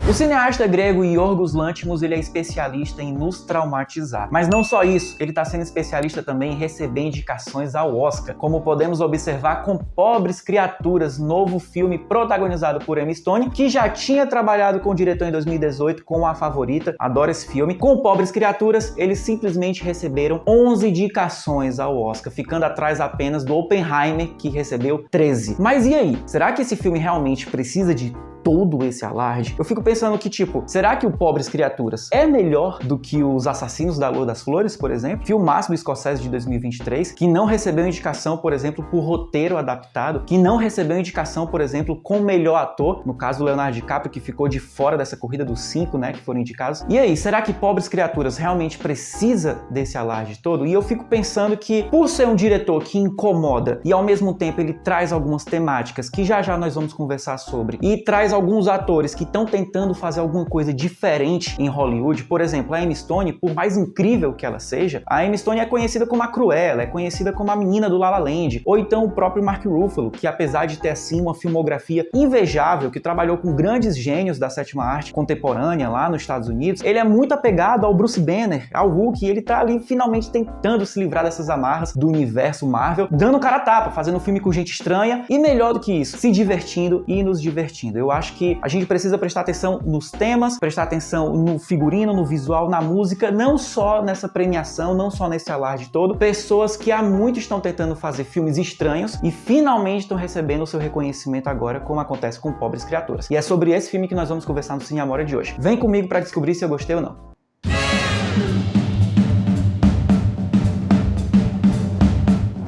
O cineasta grego Yorgos Lanthimos, ele é especialista em nos traumatizar. Mas não só isso, ele está sendo especialista também em receber indicações ao Oscar, como podemos observar com Pobres Criaturas, novo filme protagonizado por Emma Stone, que já tinha trabalhado com o diretor em 2018 com A Favorita, adoro esse filme. Com Pobres Criaturas, eles simplesmente receberam 11 indicações ao Oscar, ficando atrás apenas do Oppenheimer, que recebeu 13. Mas e aí? Será que esse filme realmente precisa de todo esse alarde? Eu fico pensando que, tipo, será que o Pobres Criaturas é melhor do que Os Assassinos da Lua das Flores, por exemplo? Filmaço do Scorsese de 2023, que não recebeu indicação, por exemplo, por roteiro adaptado, que não recebeu indicação, por exemplo, com melhor ator, no caso do Leonardo DiCaprio, que ficou de fora dessa corrida dos 5, né, que foram indicados. E aí, será que Pobres Criaturas realmente precisa desse alarde todo? E eu fico pensando que, por ser um diretor que incomoda e ao mesmo tempo ele traz algumas temáticas que já nós vamos conversar sobre, e traz alguns atores que estão tentando fazer alguma coisa diferente em Hollywood. Por exemplo, a Emma Stone, por mais incrível que ela seja, a Emma Stone é conhecida como a Cruella, é conhecida como a menina do La La Land, ou então o próprio Mark Ruffalo, que apesar de ter assim uma filmografia invejável, que trabalhou com grandes gênios da sétima arte contemporânea lá nos Estados Unidos, ele é muito apegado ao Bruce Banner, ao Hulk, e ele tá ali finalmente tentando se livrar dessas amarras do universo Marvel, dando cara a tapa, fazendo filme com gente estranha, e melhor do que isso, se divertindo e nos divertindo. Eu acho que a gente precisa prestar atenção nos temas, prestar atenção no figurino, no visual, na música, não só nessa premiação, não só nesse alarde todo. Pessoas que há muito estão tentando fazer filmes estranhos e finalmente estão recebendo o seu reconhecimento agora, como acontece com Pobres Criaturas. E é sobre esse filme que nós vamos conversar no Cine Amora de hoje. Vem comigo para descobrir se eu gostei ou não.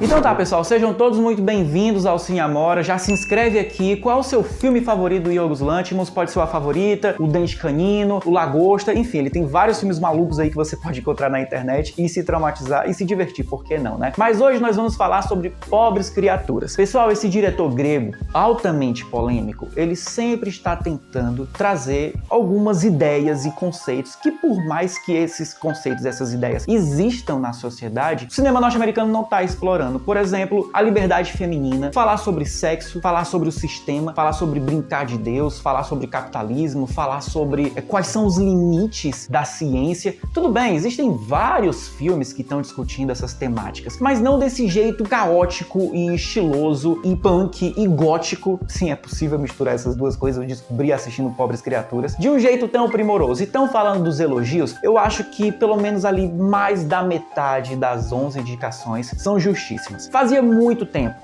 Então tá, pessoal, sejam todos muito bem-vindos ao Cine Amora. Já se inscreve aqui. Qual é o seu filme favorito do Yorgos Lanthimos? Pode ser o A Favorita, o Dente Canino, o Lagosta, enfim, ele tem vários filmes malucos aí que você pode encontrar na internet e se traumatizar e se divertir, por que não, né? Mas hoje nós vamos falar sobre Pobres Criaturas. Pessoal, esse diretor grego, altamente polêmico, ele sempre está tentando trazer algumas ideias e conceitos que, por mais que esses conceitos, essas ideias existam na sociedade, o cinema norte-americano não está explorando. Por exemplo, a liberdade feminina, falar sobre sexo, falar sobre o sistema, falar sobre brincar de Deus, falar sobre capitalismo, falar sobre quais são os limites da ciência. Tudo bem, existem vários filmes que estão discutindo essas temáticas, mas não desse jeito caótico e estiloso e punk e gótico. Sim, é possível misturar essas duas coisas, eu descobri assistindo Pobres Criaturas, de um jeito tão primoroso. E tão falando dos elogios, eu acho que pelo menos ali mais da metade das 11 indicações são justíssimas. Fazia muito tempo,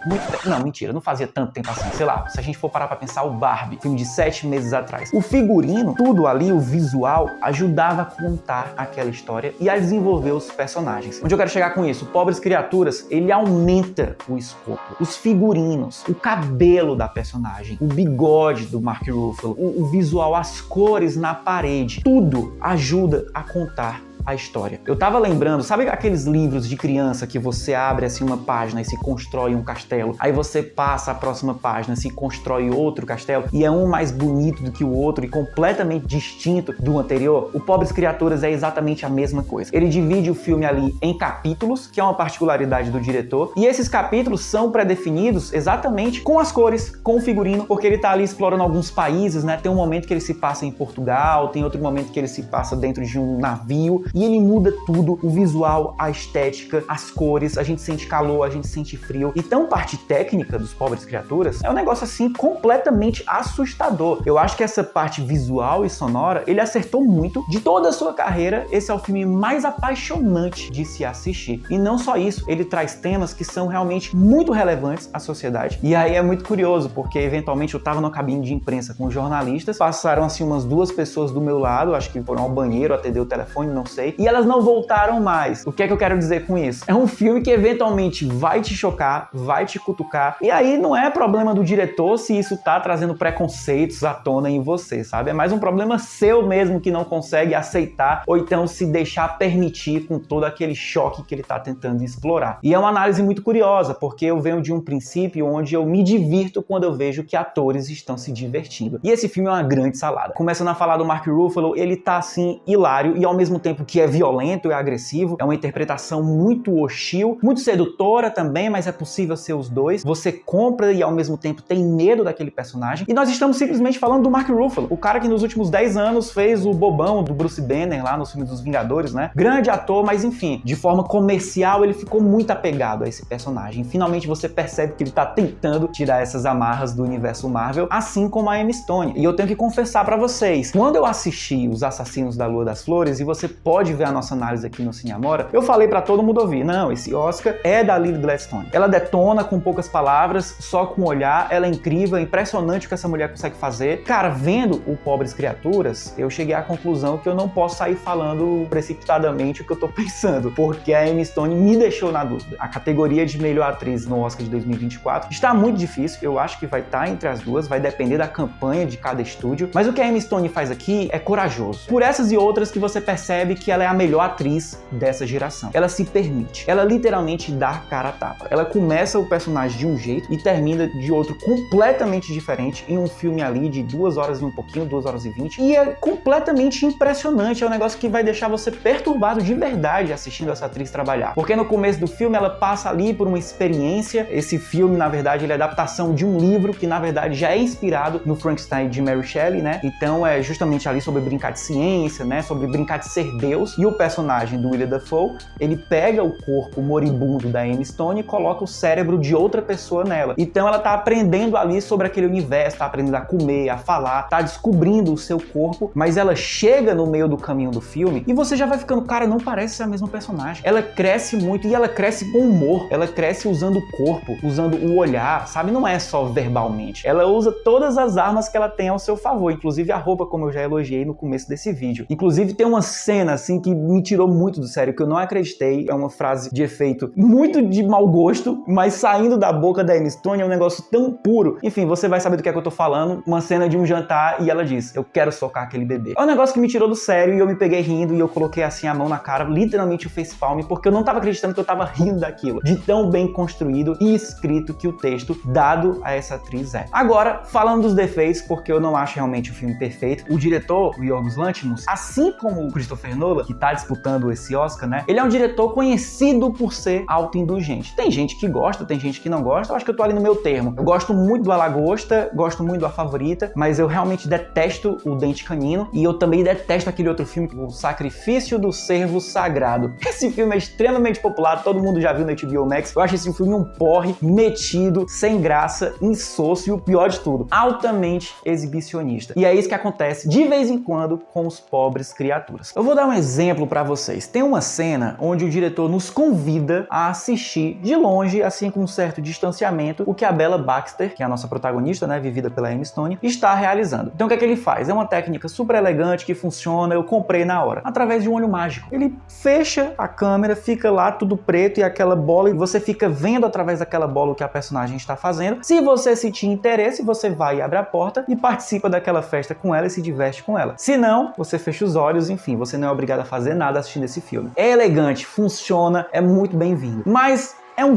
não, mentira, não fazia tanto tempo assim, sei lá, se a gente for parar pra pensar, o Barbie, filme de 7 meses atrás. O figurino, tudo ali, o visual, ajudava a contar aquela história e a desenvolver os personagens. Onde eu quero chegar com isso? Pobres Criaturas, ele aumenta o escopo, os figurinos, o cabelo da personagem, o bigode do Mark Ruffalo, o visual, as cores na parede, tudo ajuda a contar a história. Eu tava lembrando, sabe aqueles livros de criança que você abre assim uma página e se constrói um castelo, aí você passa a próxima página e se constrói outro castelo, e é um mais bonito do que o outro e completamente distinto do anterior? O Pobres Criaturas é exatamente a mesma coisa. Ele divide o filme ali em capítulos, que é uma particularidade do diretor, e esses capítulos são pré-definidos exatamente com as cores, com o figurino, porque ele tá ali explorando alguns países, né? Tem um momento que ele se passa em Portugal, tem outro momento que ele se passa dentro de um navio, e ele muda tudo, o visual, a estética, as cores, a gente sente calor, a gente sente frio. Então, parte técnica dos Pobres Criaturas é um negócio assim completamente assustador. Eu acho que essa parte visual e sonora, ele acertou muito. De toda a sua carreira, esse é o filme mais apaixonante de se assistir. E não só isso, ele traz temas que são realmente muito relevantes à sociedade. E aí é muito curioso, porque eventualmente eu tava numa cabine de imprensa com jornalistas, passaram assim umas 2 pessoas do meu lado, acho que foram ao banheiro, atender o telefone, não sei, e elas não voltaram mais. O que é que eu quero dizer com isso? É um filme que eventualmente vai te chocar, vai te cutucar, e aí não é problema do diretor se isso tá trazendo preconceitos à tona em você, sabe? É mais um problema seu mesmo que não consegue aceitar ou então se deixar permitir com todo aquele choque que ele tá tentando explorar. E é uma análise muito curiosa, porque eu venho de um princípio onde eu me divirto quando eu vejo que atores estão se divertindo. E esse filme é uma grande salada. Começando a falar do Mark Ruffalo, ele tá assim hilário e ao mesmo tempo que que é violento, é agressivo, é uma interpretação muito hostil, muito sedutora também, mas é possível ser os dois. Você compra e ao mesmo tempo tem medo daquele personagem. E nós estamos simplesmente falando do Mark Ruffalo, o cara que nos últimos 10 anos fez o bobão do Bruce Banner lá nos filmes dos Vingadores, né? Grande ator, mas enfim, de forma comercial ele ficou muito apegado a esse personagem. Finalmente você percebe que ele tá tentando tirar essas amarras do universo Marvel, assim como a Emma Stone. E eu tenho que confessar pra vocês, quando eu assisti Os Assassinos da Lua das Flores, e você pode ver a nossa análise aqui no Cine Amora, eu falei pra todo mundo ouvir, não, esse Oscar é da Lily Gladstone. Ela detona com poucas palavras, só com o olhar, ela é incrível, é impressionante o que essa mulher consegue fazer. Cara, vendo o Pobres Criaturas, eu cheguei à conclusão que eu não posso sair falando precipitadamente o que eu tô pensando, porque a Emma Stone me deixou na dúvida. A categoria de melhor atriz no Oscar de 2024 está muito difícil, eu acho que vai estar entre as duas, vai depender da campanha de cada estúdio, mas o que a Emma Stone faz aqui é corajoso. Por essas e outras que você percebe que ela é a melhor atriz dessa geração. Ela se permite, ela literalmente dá cara a tapa. Ela começa o personagem de um jeito e termina de outro completamente diferente em um filme ali de 2 horas e um pouquinho, 2 horas e 20, e é completamente impressionante, é um negócio que vai deixar você perturbado de verdade assistindo essa atriz trabalhar. Porque no começo do filme ela passa ali por uma experiência, esse filme na verdade ele é adaptação de um livro que na verdade já é inspirado no Frankenstein de Mary Shelley, né? Então é justamente ali sobre brincar de ciência, né? Sobre brincar de ser Deus, e o personagem do Willem Dafoe, ele pega o corpo moribundo da Emma Stone e coloca o cérebro de outra pessoa nela. Então ela tá aprendendo ali sobre aquele universo, tá aprendendo a comer, a falar, tá descobrindo o seu corpo, mas ela chega no meio do caminho do filme e você já vai ficando, cara, não parece ser a mesma personagem. Ela cresce muito e ela cresce com humor, ela cresce usando o corpo, usando o olhar, sabe? Não é só verbalmente. Ela usa todas as armas que ela tem ao seu favor, inclusive a roupa, como eu já elogiei no começo desse vídeo. Inclusive tem uma cena assim que me tirou muito do sério, que eu não acreditei, é uma frase de efeito muito de mau gosto, mas saindo da boca da Emma Stone é um negócio tão puro. Enfim, você vai saber do que é que eu tô falando. Uma cena de um jantar e ela diz, eu quero socar aquele bebê. É um negócio que me tirou do sério e eu me peguei rindo e eu coloquei assim a mão na cara, literalmente o facepalm, porque eu não tava acreditando que eu tava rindo daquilo, de tão bem construído e escrito que o texto dado a essa atriz é. Agora, falando dos defeitos, porque eu não acho realmente o filme perfeito, o diretor, o Yorgos Lanthimos, assim como o Christopher Nolan, que tá disputando esse Oscar, né? Ele é um diretor conhecido por ser autoindulgente. Tem gente que gosta, tem gente que não gosta, eu acho que eu tô ali no meu termo. Eu gosto muito do A Lagosta, gosto muito do A Favorita, mas eu realmente detesto o Dente Canino e eu também detesto aquele outro filme, O Sacrifício do Cervo Sagrado. Esse filme é extremamente popular, todo mundo já viu no HBO Max. Eu acho esse filme um porre, metido, sem graça, insosso e o pior de tudo, altamente exibicionista. E é isso que acontece de vez em quando com os Pobres Criaturas. Eu vou dar um exemplo pra vocês. Tem uma cena onde o diretor nos convida a assistir de longe, assim com um certo distanciamento, o que a Bella Baxter, que é a nossa protagonista, né, vivida pela Emma Stone, está realizando. Então o que é que ele faz? É uma técnica super elegante que funciona, eu comprei na hora, através de um olho mágico. Ele fecha a câmera, fica lá tudo preto e aquela bola, e você fica vendo através daquela bola o que a personagem está fazendo. Se você sentir interesse, você vai e abre a porta e participa daquela festa com ela e se diverte com ela. Se não, você fecha os olhos, enfim, você não é obrigado a fazer nada assistindo esse filme. É elegante, funciona, é muito bem-vindo. Mas é um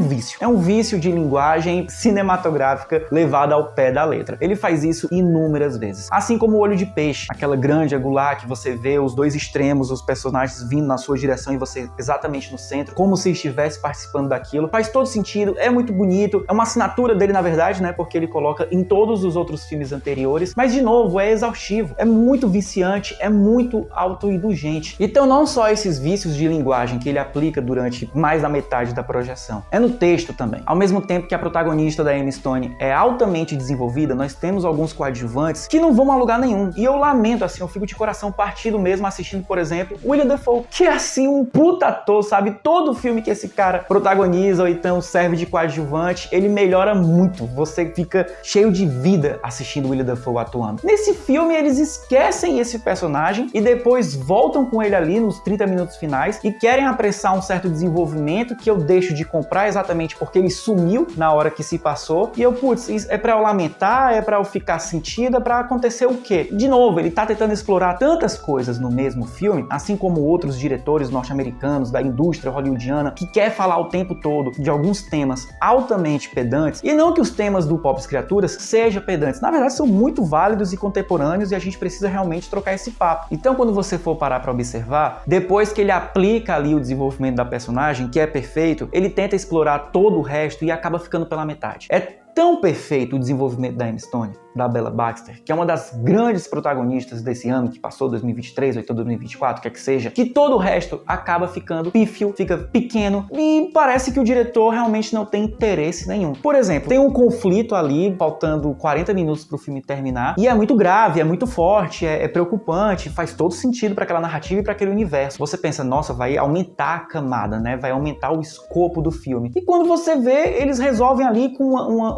vício de linguagem cinematográfica levado ao pé da letra. Ele faz isso inúmeras vezes. Assim como o Olho de Peixe, aquela grande angular que você vê os dois extremos, os personagens vindo na sua direção e você exatamente no centro, como se estivesse participando daquilo. Faz todo sentido, é muito bonito, é uma assinatura dele na verdade, né, porque ele coloca em todos os outros filmes anteriores, mas de novo, é exaustivo, é muito viciante, é muito autoindulgente. Então não só esses vícios de linguagem que ele aplica durante mais da metade da projeção, é no texto também. Ao mesmo tempo que a protagonista da Emma Stone é altamente desenvolvida, nós temos alguns coadjuvantes que não vão a lugar nenhum. E eu lamento, assim, eu fico de coração partido mesmo assistindo, por exemplo, Willem Dafoe, que é assim um puta ator, sabe? Todo filme que esse cara protagoniza ou então serve de coadjuvante, ele melhora muito. Você fica cheio de vida assistindo Willem Dafoe atuando. Nesse filme, eles esquecem esse personagem e depois voltam com ele ali nos 30 minutos finais e querem apressar um certo desenvolvimento que eu deixo de comprar mostrar exatamente porque ele sumiu na hora que se passou. E eu, putz, é pra eu lamentar, é pra eu ficar sentida, pra acontecer o quê? De novo, ele tá tentando explorar tantas coisas no mesmo filme, assim como outros diretores norte-americanos da indústria hollywoodiana, que quer falar o tempo todo de alguns temas altamente pedantes, e não que os temas do Pobres Criaturas sejam pedantes, na verdade são muito válidos e contemporâneos e a gente precisa realmente trocar esse papo. Então quando você for parar pra observar, depois que ele aplica ali o desenvolvimento da personagem, que é perfeito, ele tenta explorar todo o resto e acaba ficando pela metade. É tão perfeito o desenvolvimento da Emma Stone, da Bella Baxter, que é uma das grandes protagonistas desse ano que passou, 2023 ou então 2024, quer que seja, que todo o resto acaba ficando pífio, fica pequeno e parece que o diretor realmente não tem interesse nenhum. Por exemplo, tem um conflito ali, faltando 40 minutos pro filme terminar, e é muito grave, é muito forte, é preocupante, faz todo sentido para aquela narrativa e para aquele universo. Você pensa, nossa, vai aumentar a camada, né? Vai aumentar o escopo do filme. E quando você vê, eles resolvem ali com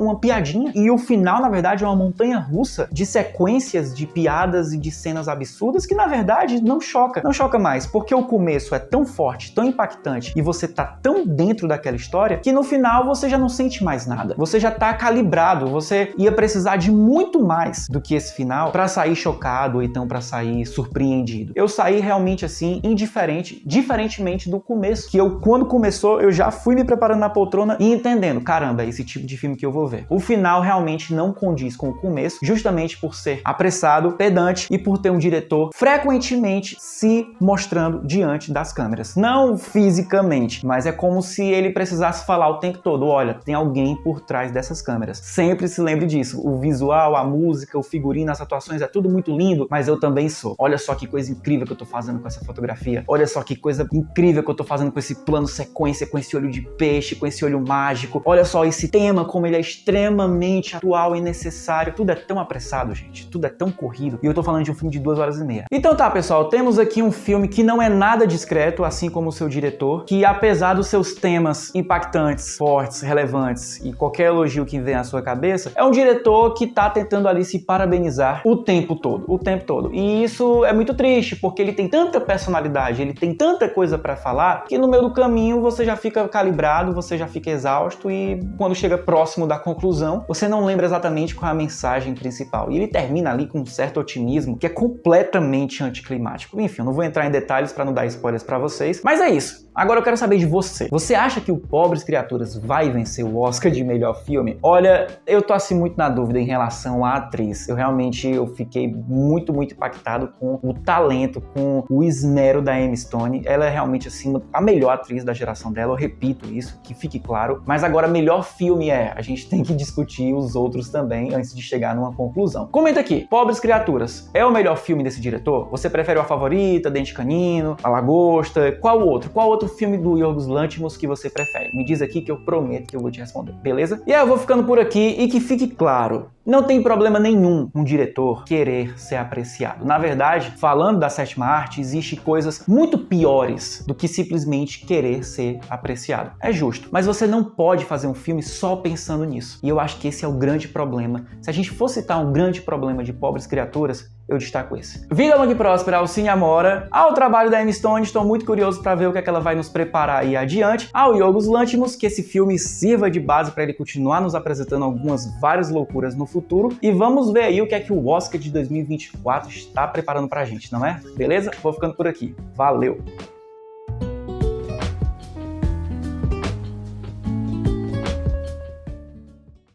uma piadinha, e o final, na verdade, é uma montanha-russa de sequências de piadas e de cenas absurdas que, na verdade, não choca mais, porque o começo é tão forte, tão impactante, e você tá tão dentro daquela história, que no final você já não sente mais nada. Você já tá calibrado, você ia precisar de muito mais do que esse final pra sair chocado, ou então pra sair surpreendido. Eu saí realmente, assim, indiferente, diferentemente do começo, que quando começou, eu já fui me preparando na poltrona e entendendo, caramba, é esse tipo de filme que eu vou ver. O final realmente não condiz com o começo, justamente por ser apressado, pedante e por ter um diretor frequentemente se mostrando diante das câmeras. Não fisicamente, mas é como se ele precisasse falar o tempo todo, olha, tem alguém por trás dessas câmeras. Sempre se lembre disso. O visual, a música, o figurino, as atuações, é tudo muito lindo, mas eu também sou. Olha só que coisa incrível que eu tô fazendo com essa fotografia. Olha só que coisa incrível que eu tô fazendo com esse plano sequência, com esse olho de peixe, com esse olho mágico. Olha só esse tema, como ele é extremamente atual e necessário. Tudo é tão apressado, gente. Tudo é tão corrido. E eu tô falando de um filme de 2 horas e meia. Então tá, pessoal. Temos aqui um filme que não é nada discreto, assim como o seu diretor, que apesar dos seus temas impactantes, fortes, relevantes e qualquer elogio que venha à sua cabeça, é um diretor que tá tentando ali se parabenizar o tempo todo. O tempo todo. E isso é muito triste, porque ele tem tanta personalidade, ele tem tanta coisa pra falar, que no meio do caminho você já fica calibrado, você já fica exausto e quando chega próximo da conclusão, você não lembra exatamente qual é a mensagem principal. E ele termina ali com um certo otimismo que é completamente anticlimático. Enfim, eu não vou entrar em detalhes para não dar spoilers para vocês, mas é isso. Agora eu quero saber de você. Você acha que o Pobres Criaturas vai vencer o Oscar de melhor filme? Olha, eu tô assim muito na dúvida em relação à atriz. Eu fiquei muito impactado com o talento, com o esmero da Emma Stone. Ela é realmente assim a melhor atriz da geração dela, eu repito isso, que fique claro. Mas agora melhor filme a gente tem que discutir os outros também antes de chegar numa conclusão. Comenta aqui, Pobres Criaturas é o melhor filme desse diretor? Você prefere A Favorita, Dente Canino, A Lagosta? Qual outro filme do Yorgos Lanthimos que você prefere? Me diz aqui que eu prometo que eu vou te responder, beleza? E aí eu vou ficando por aqui e que fique claro, não tem problema nenhum um diretor querer ser apreciado. Na verdade, falando da sétima arte, existe coisas muito piores do que simplesmente querer ser apreciado. É justo, mas você não pode fazer um filme só pensando nisso. E eu acho que esse é o grande problema. Se a gente for citar um grande problema de Pobres Criaturas, eu destaco esse. Vida longa e próspera ao Cine Amora, ao trabalho da Emma Stone, estou muito curioso para ver o que é que ela vai nos preparar aí adiante, ao Yorgos Lanthimos, que esse filme sirva de base para ele continuar nos apresentando várias loucuras no futuro, e vamos ver aí o que é que o Oscar de 2024 está preparando pra gente, não é? Beleza? Vou ficando por aqui. Valeu!